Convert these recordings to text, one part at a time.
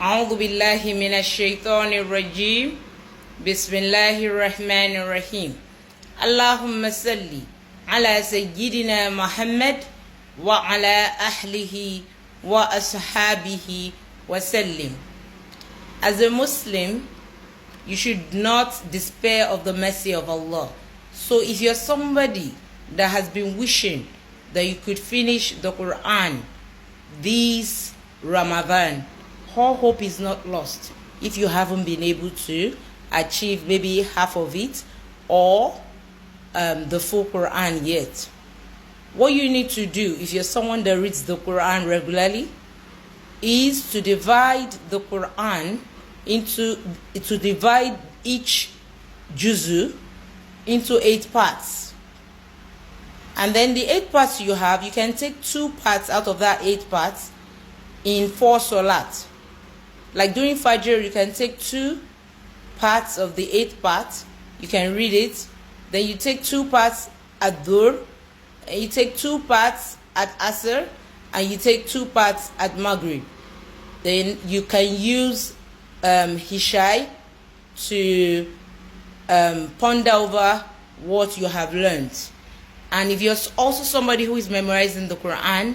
أعوذ بالله من الشيطان الرجيم بسم الله الرحمن الرحيم اللهم صل على سيدنا محمد وعلى أهله وأصحابه وسلم. As a Muslim, you should not despair of the mercy of Allah. So if you're somebody that has been wishing that you could finish the Quran this Ramadan, all hope is not lost if you haven't been able to achieve maybe half of it or the full Quran yet. What you need to do if you're someone that reads the Quran regularly is to divide the Quran to divide each juzu into 8 parts. And then the 8 parts you have, you can take 2 parts out of that 8 parts in 4 salat. Like during Fajr, you can take 2 parts of the 8 parts, you can read it. Then you take 2 parts at Dhuhr, and you take 2 parts at Asr, and you take 2 parts at Maghrib. Then you can use Hishai to ponder over what you have learned. And if you're also somebody who is memorizing the Quran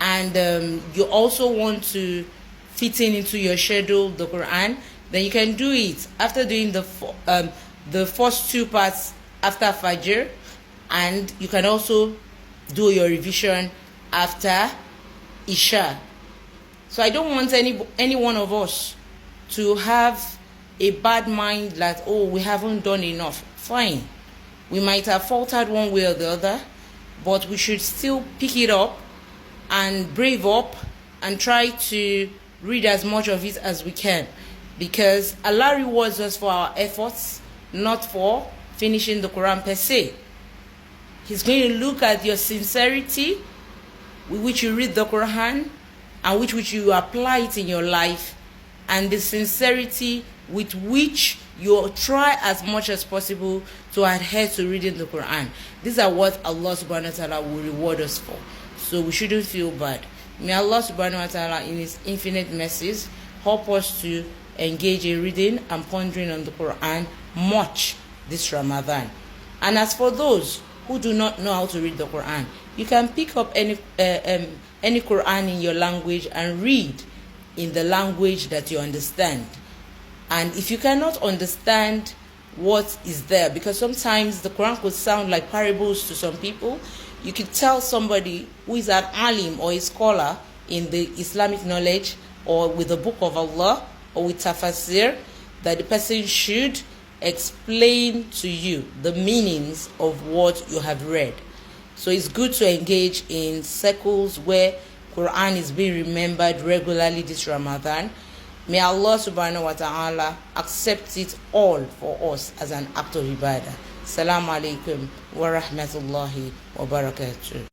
and you also want to fit into your schedule the Quran, then you can do it after doing the first 2 parts after Fajr, and you can also do your revision after Isha. So I don't want any one of us to have a bad mind that, oh, we haven't done enough. Fine. We might have faltered one way or the other, but we should still pick it up and brave up and try to read as much of it as we can, because Allah rewards us for our efforts, not for finishing the Quran per se. He's going to look at your sincerity with which you read the Quran and with which you apply it in your life, and the sincerity with which you try as much as possible to adhere to reading the Quran. These are what Allah subhanahu wa ta'ala will reward us for. So we shouldn't feel bad. May Allah subhanahu wa ta'ala in His infinite mercies help us to engage in reading and pondering on the Quran much this Ramadan. And as for those who do not know how to read the Quran, you can pick up any Quran in your language and read in the language that you understand. And if you cannot understand what is there, because sometimes the Quran could sound like parables to some people, you could tell somebody who is an alim or a scholar in the Islamic knowledge or with the book of Allah or with tafsir that the person should explain to you the meanings of what you have read. So it's good to engage in circles where Quran is being remembered regularly this Ramadan. May Allah subhanahu wa ta'ala accept it all for us as an act of ibadah. Assalamu alaikum wa rahmatullahi wa barakatuh.